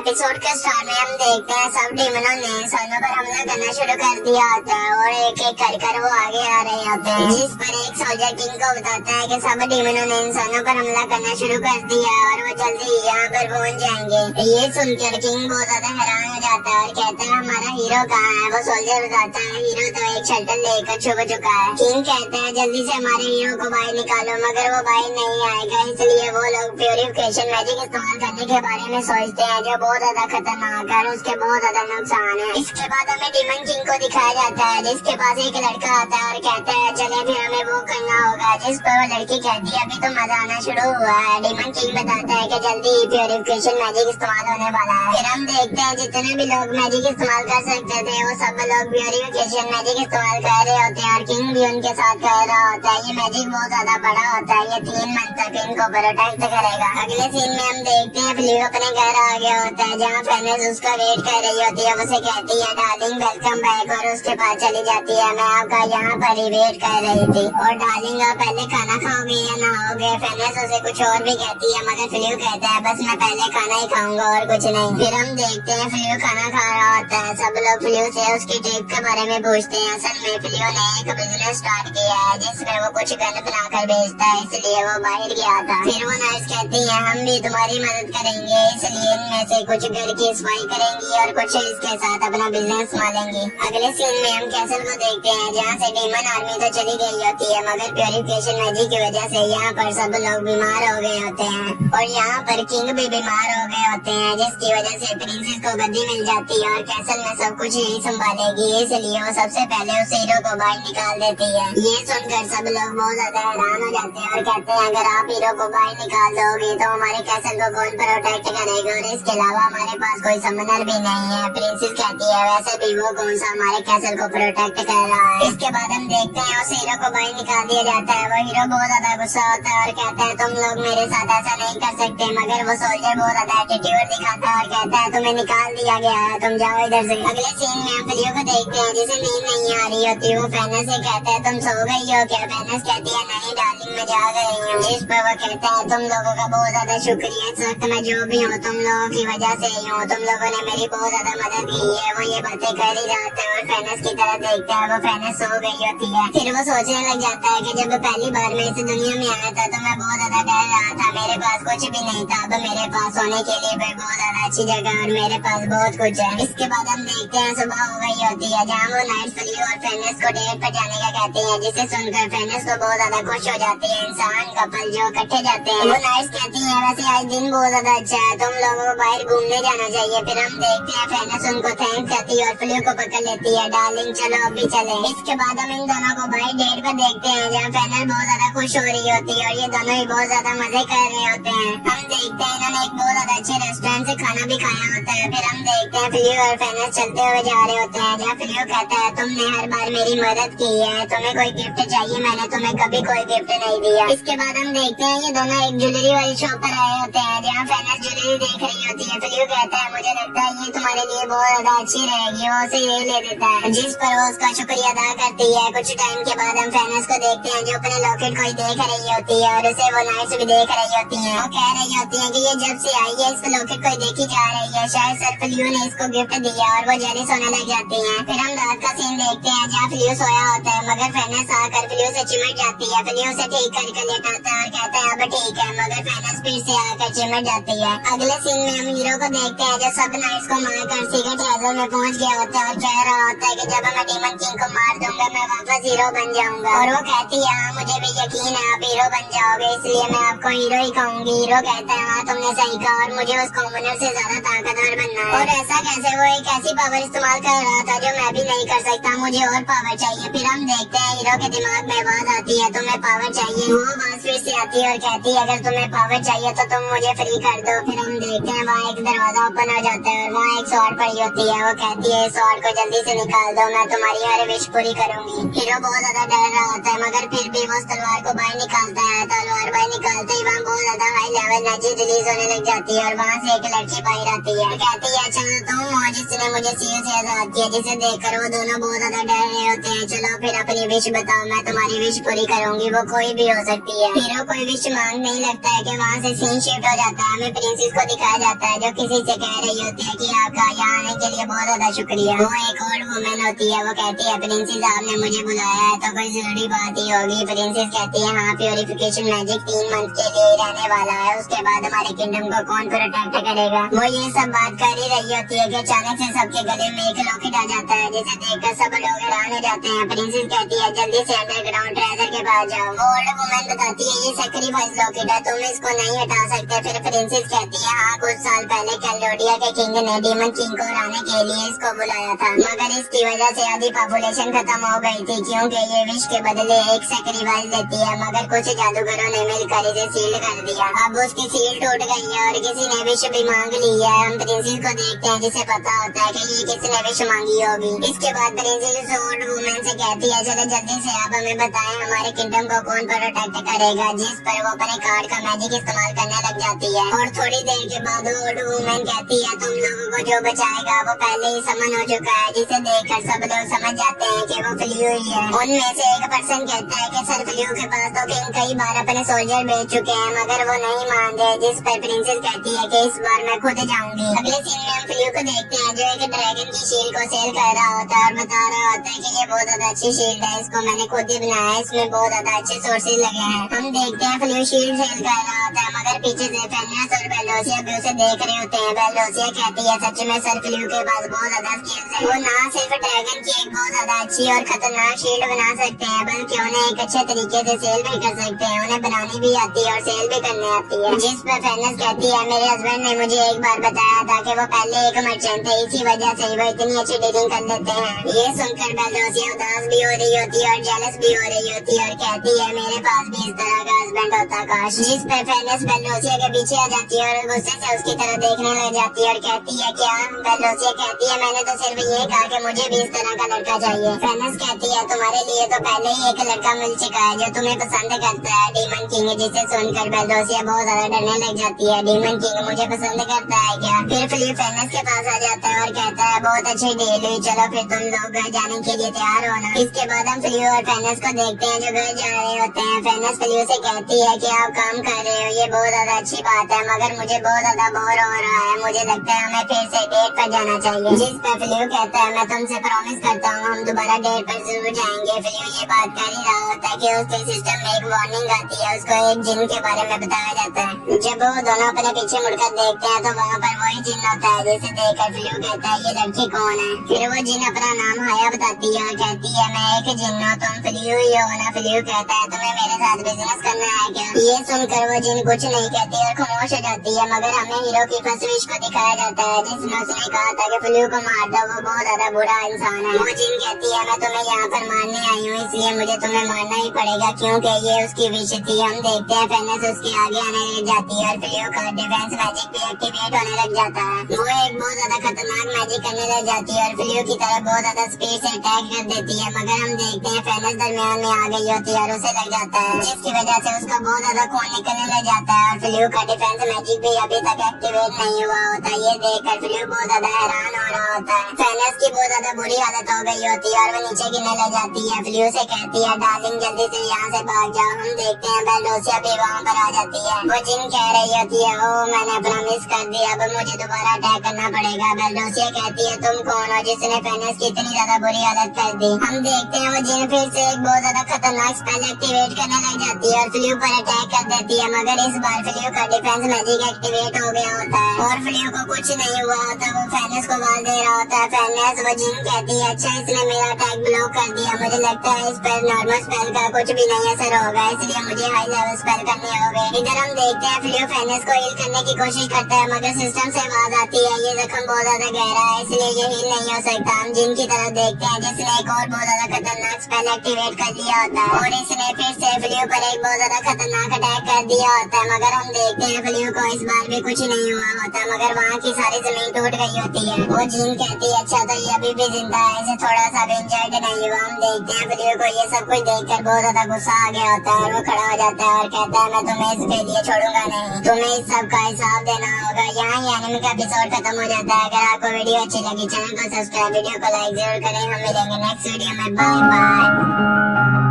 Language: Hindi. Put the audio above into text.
एपिसोड के स्टार्ट में हम देखते हैं सब डीमनों ने सोनू पर हमला करना शुरू कर दिया होता है और एक एक कर वो आगे आ रहे होते हैं, जिस पर एक सोल्जर किंग को बताता है कि सब डीमनों ने इंसानों पर हमला करना शुरू कर दिया है और वो जल्दी यहाँ पर पहुँच जाएंगे। ये सुनकर किंग बहुत ज्यादा हैरान हो जाता है और कहता है हमारा हीरो कहाँ है। वो सोल्जर बताता है हीरो तो एक शटल लेकर छुप चुका है। किंग कहता है जल्दी से हमारे हीरो को बाहर निकालो, मगर वो बाहर नहीं आएगा, इसलिए वो लोग प्यूरिफिकेशन मैजिक इस्तेमाल करने के बारे में सोचते हैं, जो बहुत ज्यादा खतरनाक है और उसके बहुत ज्यादा नुकसान है। इसके बाद हमें डीमन किंग को दिखाया जाता है, जिसके पास एक लड़का आता है और कहता है चले फिर हमें वो करना होगा, जिस पर वो लड़की कहती है अभी तो मजा आना शुरू हुआ है। डीमन किंग बताता है कि जल्दी प्यूरिफिकेशन मैजिक इस्तेमाल होने वाला है। फिर हम देखते हैं जितने भी लोग मैजिक इस्तेमाल कर सकते थे वो सब लोग प्यूरिफिकेशन मैजिक इस्तेमाल कर रहे होते हैं और किंग भी उनके साथ कर रहा होता है। ये मैजिक बहुत ज्यादा बड़ा होता है, ये 3 मंथ तक इनको प्रोटेक्ट करेगा। अगले सीन में हम देखते हैं फ्लियो अपने घर आ गया होता है, जहाँ फेनिक्स उसका वेट कर रही होती है। उसे कहती है डार्लिंग वेलकम बैक और उसके पास चली जाती है, मैं आपका यहाँ पर ही वेट कर रही थी और डार्लिंग आप पहले खाना खाओगे या नहाओगे। फेनिक्स उसे कुछ और भी कहती है, मगर फ्लियो कहता है बस मैं पहले खाना ही खाऊंगा और कुछ नहीं। फिर हम देखते हैं फ्लियो खाना खा रहा होता है, सब लोग फ्लियो से उसकी ट्रिप के बारे में पूछते हैं। असल में फ्लियो ने एक बिजनेस स्टार्ट किया है जिसमें वो कुछ गन बनाकर बेचता है, इसलिए वो बाहर गया था। फिर वो नर्स कहती है हम भी तुम्हारी मदद करेंगे, इसलिए इनमें से कुछ घर की सफाई करेंगी और कुछ इसके साथ अपना बिजनेस संभालेंगी। अगले सीन में हम कैसल को देखते हैं, जहाँ से डीमन आर्मी तो चली गई होती है, मगर प्यूरिफिकेशन मैजिक की वजह से यहाँ पर सब लोग बीमार हो गए होते हैं और यहाँ पर किंग भी बीमार हो गए होते हैं, जिसकी वजह से प्रिंसेस को गद्दी मिल जाती है और कैसल में सब कुछ यही संभालेगी, इसलिए वो सबसे पहले उस हीरो को बाहर निकाल देती है। ये सुनकर सब लोग बहुत ज्यादा हैरान हो जाते हैं और कहते हैं अगर आप हीरो को बाहर निकाल दोगे तो हमारे कैसल को कौन प्रोटेक्ट करेगा और इसके अलावा हमारे पास कोई समनर भी नहीं है। प्रिंसेस कहती है वैसे भी वो कौन सा हमारे कैसल को प्रोटेक्ट कर रहा है। इसके बाद हम देखते हैं उस हीरो को बाहर निकाल दिया जाता है। वो हीरो बहुत ज्यादा गुस्सा होता है और कहता है तुम लोग मेरे साथ ऐसा नहीं कर सकते, मगर वो सोल्जर बहुत ज्यादा एटीट्यूड दिखाता है और कहता है तुम्हें निकाल दिया गया है, तुम जाओ इधर से। अगले सीन में हम फ्लियो को देखते हैं जिसे नींद नहीं आ रही होती, वो फेनिक्स से कहता है तुम सो गई हो क्या। फेनिक्स कहती है नहीं डार्लिंग मैं जाग रही हूँ, जिस पर वो कहता है तुम लोगों का बहुत ज्यादा शुक्रिया, इस वक्त मैं जो भी हूँ तुम लोगों की वजह से ही हूँ, तुम लोगों ने मेरी बहुत ज्यादा मदद की है। वो ये बातें कर ही जाते हैं और फेनिक्स की तरफ देखते हैं, वो फेनिक्स सो गई होती है। फिर वो सोचने लग जाता है कि जब पहली बार मैं इस दुनिया में आया था तो मैं बहुत ज्यादा डर रहा था, मेरे पास कुछ भी नहीं था, अब मेरे पास सोने के लिए बहुत ज्यादा अच्छी जगह और मेरे पास बहुत कुछ है। इसके बाद हम देखते हैं सुबह हो गई होती है, जहाँ वो नाइट फ्लियो और फेनिक्स को डेट पर जाने का कहती है, जिसे सुनकर फेनिक्स को बहुत ज्यादा खुश हो जाती है। इंसान कपल जो इकट्ठे जाते हैं, वो नाइट्स कहती है वैसे आज दिन बहुत ज्यादा अच्छा है, तुम लोगों को बाहर घूमने जाना चाहिए। फिर हम देखते हैं फेनिक्स उनको थैंक्स कहती है और फ्लियो को पकड़ लेती है, डार्लिंग चलो अभी चले। इसके बाद हम इन दोनों को बाहर डेट पर देखते हैं, जहाँ फेनिक्स बहुत ज्यादा खुश हो रही होती है और ये दोनों ही बहुत ज्यादा मजे कर रहे होते हैं। हम देखते हैं इन्होंने एक बहुत ज्यादा अच्छे रेस्टोरेंट से खाना भी खाया होता है। फिर हम देखते हैं फ्लियो और फेनिक्स चलते हुए जा रहे होते हैं, जहाँ फ्लियो कहता है तुमने हर बार मेरी मदद की है, तुम्हें कोई गिफ्ट चाहिए, मैंने तुम्हें कभी कोई गिफ्ट नहीं दिया। इसके बाद हम देखते हैं ये दोनों एक ज्वेलरी वाली शॉप पर आए होते हैं, जहाँ फेनिक्स ज्वेलरी देख रही होती है। फ्लियो कहता है मुझे लगता है ये तुम्हारे लिए बहुत ज्यादा अच्छी रहेगी, वो उसे ये ले देता है, जिस पर वो उसका शुक्रिया अदा करती है। कुछ टाइम के बाद हम फेनिक्स को देखते हैं जो अपने लॉकेट को ही देख रही होती है और उसे वो नाइट्स भी देख रही होती है। वो कह रही होती है कि ये जब से आई है इस लॉकेट को ही देखी जा रही है, शायद सर फ्लियो ने इसको गिफ्ट दिया और वो जेलिस होने लग जाती है। फिर हम रात का सीन देखते हैं जहाँ फ्लियो सोया होता है, मगर फेनिक्स आकर फ्लियो से चिमट जाती है। फ्लियो से ठीक करके लेटाता है और कहता है अब ठीक है, मगर फेनिक्स फिर से आकर चिमट जाती है। अगले सीन में हम हीरो को देखते हैं जो सब नाइट्स को मारकर सीक्रेट ट्रेजर में पहुंच गया होता है और कह रहा होता है कि जब मैं डीमन किंग को मार दूंगा मैं वापस हीरो बन जाऊंगा। और वो कहती है हाँ मुझे भी यकीन है आप हीरो बन जाओगे, इसलिए मैं आपको हीरो ही कहूंगी। हीरो कहता है हाँ तुमने सही कहा और मुझे उस कॉमनर से ज्यादा ताकतवर बनना है। और ऐसा कैसे, वो एक ऐसी पावर इस्तेमाल कर रहा था जो मैं भी नहीं कर सकता, मुझे और पावर चाहिए। फिर हम देखते हैं हीरो के दिमाग में आवाज आती है तुम्हें पावर चाहिए। वो आवाज फिर से आती है और कहती है अगर तुम्हें पावर चाहिए तो तुम मुझे फ्री कर दो। फिर हम देखते हैं वहाँ एक दरवाजा ओपन हो जाता है और वहाँ एक स्वॉर्ड पड़ी होती है। वो कहती है स्वॉर्ड को जल्दी से निकाल दो, मैं तुम्हारी हर विश पूरी करूंगी। हीरो बहुत ज्यादा डर रहा होता है, मगर फिर भी वो तलवार को बाहर निकालता है। तलवार बाहर निकालते ही वहाँ बहुत ज्यादा हाई लेवल एनर्जी रिलीज होने लग जाती है और वहाँ से एक लड़की बाहर आती है। कहती है चलो तुम हो जिसने मुझे सील से आजाद किया, जिसे देखकर वो दोनों बहुत ज्यादा डर रहे होते हैं। चलो फिर अपनी विश बताओ, मैं तुम्हारी विश पूरी करूंगी। वो कोई भी हो सकती है। हीरो कोई विश मांग नहीं लगता है कि वहाँ से सीन शिफ्ट हो जाता है। हमें प्रिंसेस को दिखाया जाता है जो किसी से कह रही होती है कि आपका यहाँ आने के लिए बहुत ज्यादा शुक्रिया। वो एक ओल्ड वुमेन होती है, वो कहती है प्रिंसेस आपने मुझे बुलाया है तो कोई जरूरी बात ही होगी। प्रिंसेस कहती है हाँ, प्योरिफिकेशन मैजिक 3 मंथ के लिए रहने वाला है, उसके बाद हमारे किंगडम को कौन प्रोटेक्ट करेगा। वो ये सब बात कर ही रही होती है कि अचानक से सबके गले में एक लॉकेट आ जाता है जिसे देखकर सब लोग हैरान हो जाते हैं। प्रिंसेस कहती है जल्दी से अंडरग्राउंड ट्रेजर के पास जाओ। ओल्ड वुमेन बताती है ये सैक्रिफाइस लॉकेट है, तुम इसको नहीं हटा सकते। फिर प्रिंसेस कहती है हाँ, कुछ साल पहले कैलोडिया के किंग ने डीमन किंग को हराने के लिए इसको बुलाया था, मगर इसकी वजह से आधी पॉपुलेशन खत्म हो गई थी क्योंकि ये विश के बदले एक सैक्रिफाइस देती है। मगर कुछ जादूगरों ने मिलकर इसे सील कर दिया। अब उसकी सील टूट गई है और किसी ने विश भी मांग ली है। हम प्रिंसेस को देखते हैं जिसे पता होता है कि ये किसने विश मांगी होगी। इसके बाद प्रिंसेस ओल्ड वुमेन से कहती है चलो जल्दी से आप हमें बताएं हमारे किंगडम को कौन प्रोटेक्ट करेगा। जिस पर वो अपने कार्ड का मैजिक इस्तेमाल करने लग जाती है और थोड़ी देर के बाद ओल्ड वुमेन कहती है तुम लोगों को जो बचाएगा वो पहले ही समन हो चुका है, जिसे देखकर सब लोग समझ जाते हैं कि वो फ्लियो ही है। उनमें से एक पर्सन कहता है कि सर फ्लियो के पास तो किंग कई बार अपने सोल्जर भेज चुके हैं मगर वो नहीं मान रहे। जिस पर प्रिंसेस कहती है कि इस बार मैं खुद जाऊंगी। अगले सीन में हम फ्लियो को देखते हैं जो एक ड्रैगन की शील्ड को सेल कर रहा होता है और बता रहा होता है कि ये बहुत ज्यादा अच्छी शील्ड है, इसको मैंने खुद ही बनाया है, इसमें बहुत ज्यादा अच्छे सोर्सेज लगे हैं। हम देखते हैं फ्लियो शील्ड सेल कर रहा होता है मगर पीछे से फेनियस और बेलोसिया भी उसे देख रहे होते हैं। बेलोसिया कहती है सच में सर फ्लियो के पास बहुत ज्यादा स्किल्स है, वो ना सिर्फ ड्रैगन की एक बहुत ज्यादा अच्छी और खतरनाक शील्ड बना सकते हैं बल्कि उन्हें एक अच्छे तरीके से सेल भी कर सकते हैं, उन्हें बनानी भी आती है और सेल भी करने आती है। जिस पर फेनियस कहती है मेरे हस्बैंड ने मुझे एक बार बताया था कि वो पहले एक मर्चेंट थे, इसी वजह से वो इतनी अच्छी डीलिंग कर लेते हैं। ये सुनकर बेलोसिया उदास भी हो रही होती है और जेलस भी हो रही होती है और कहती है मेरे पास भी इस तरह का हस्बैंड होता काश। जिस पर फेनियस बेलोसिया के पीछे आ जाती है और गुस्से से उसकी तरफ देखने लग जाती है और कहती है क्या। बेलोसिया कहती है मैंने तो सिर्फ ये कहा कि मुझे भी इस तरह का लड़का चाहिए। फेनियस कहती है तुम्हारे लिए तो पहले ही एक लड़का मिल चुका है जो तुम्हें पसंद करता है, डीमन किंग। जिसे सुनकर बेलोसिया बहुत ज्यादा डरने लग जाती है, डीमन किंग मुझे पसंद करता है क्या। फिर फ्लियो फेनियस के पास आ जाता है और कहता है बहुत अच्छी डील हुई, चलो फिर तुम लोग घर जाने के लिए तैयार हो ना। इसके बाद हम फ्लियो और फेनियस को देखते हैं जो घर जा रहे होते हैं। फेनियस फ्लियो से कहती है कि आप काम कर रहे हो ये बहुत ज्यादा अच्छी बात है मगर मुझे बहुत ज्यादा बोर हो रहा है, मुझे लगता है हमें फिर से डेट पर जाना चाहिए। जिस पर फ्लियो कहता है मैं तुमसे प्रॉमिस करता हूँ हम दोबारा डेट पर जरूर जाएंगे। फ्लियो ये बात कर ही रहा होता है कि उसके सिस्टम में एक वार्निंग आती है, उसको एक जिन के बारे में बताया जाता है। जब वो दोनों अपने पीछे मुड़कर देखते हैं तो वहाँ पर वही जिन होता है जिसे देखकर फ्लियो कहता है ये लड़की कौन है। फिर वो जिन अपना नाम हाया बताती है और कहती है मैं एक जिन हूँ, तुम फ्लियो ही हो ना। फ्लियो कहता है तुम्हें मेरे साथ बिजनेस करना है क्या। ये सुनकर वो जिन कुछ नहीं कहती और खामोश हो जाती है मगर हमें हीरो की फर्स्ट विश को दिखाया जाता है जिसमें उसने कहा था कि फ्लियो को मार दो, वो बहुत ज्यादा बुरा इंसान है। वो जिन कहती है मैं तुम्हें यहाँ पर मारने आई हूँ इसलिए मुझे तुम्हें मारना ही पड़ेगा क्योंकि ये उसकी विश थी। हम देखते हैं फेनियस उसके आगे आने लग जाती है और फ्लियो का डिफेंस मैजिक भी एक्टिवेट होने लग जाता है। वो एक बहुत ज्यादा खतरनाक मैजिक करने लग जाती है और फ्लियो की तरफ बहुत ज्यादा स्पीड से अटैक कर देती है मगर हम देखते हैं फेनियस दरमियान में आ गई होती है और उसे लग जाता है जिसकी वजह से उसका बहुत ज्यादा खून निकलने लग जाता है और फ्लियो का डिफेंस मैजिक भी अभी तक एक्टिवेट नहीं हुआ होता। ये देखकर फ्लियो बहुत ज्यादा हैरान हो रहा होता है। फेनियस की बहुत ज्यादा बुरी हालत हो गई होती है और वो नीचे गिरने लग जाती है। फ्लियो से कहती है डार्लिंग जल्दी से यहाँ से भाग जाओ। हम देखते हैं बेलोसिया भी वहाँ पर आ जाती है। वो जिन कह रही होती है ओ मैंने अपना मिस कर दिया, अब मुझे दोबारा अटैक करना पड़ेगा। बेलोसिया कहती है तुम कौन हो जिसने फेनियस की इतनी ज्यादा बुरी हालत कर दी। हम देखते हैं वो जिन फिर से एक बहुत ज्यादा खतरनाक स्पेल एक्टिवेट करने लग जाती है और फ्लियो पर अटैक कर देती है मगर इस बार फ्लियो का डिफेंस मैजिक एक्टिवेट हो गया होता है और फ्लियो को कुछ नहीं हुआ होता। वो फेनियस को वार दे रहा होता है। फेनियस वो जिन कहती है अच्छा इसने मेरा अटैक ब्लॉक कर दिया, मुझे लगता है इस पर नॉर्मल स्पेल का कुछ भी नहीं असर होगा इसलिए मुझे हाई लेवल स्पेल करनी होगी। इधर हम देखते हैं फ्लियो फेनियस को हील करने की कोशिश करता है मगर सिस्टम से आवाज आती है ये जख्म बहुत ज्यादा गहरा है इसलिए ये हील नहीं हो सकता। हम जिन की तरफ देखते हैं जिसने एक और बहुत ज्यादा खतरनाक स्पेल एक्टिवेट कर दिया होता है और इसने फिर से फ्लियो पर एक बहुत ज्यादा खतरनाक अटैक कर दिया होता है मगर हम देखते हैं फ्लियो को इस बार भी कुछ नहीं हुआ होता मगर वहाँ की सारी जमीन टूट गई होती है। वो जिन कहती है अच्छा तो ये अभी भी जिंदा है, इसे थोड़ा सा भी इंजर्ड नहीं हुआ। हम देखते हैं फ्लियो को ये सब कुछ देखकर बहुत ज्यादा गुस्सा आ गया होता है और वो खड़ा हो जाता है और कहता है मैं तुम्हें इसके लिए छोड़ूंगा नहीं, तुम्हें इस सब का हिसाब देना होगा। यहाँ ही एनिमे का एपिसोड खत्म हो जाता है। अगर आपको वीडियो अच्छी लगी चैनल को सब्सक्राइब, वीडियो को लाइक जरूर करें। हम मिलेंगे नेक्स्ट वीडियो में, बाय बाय।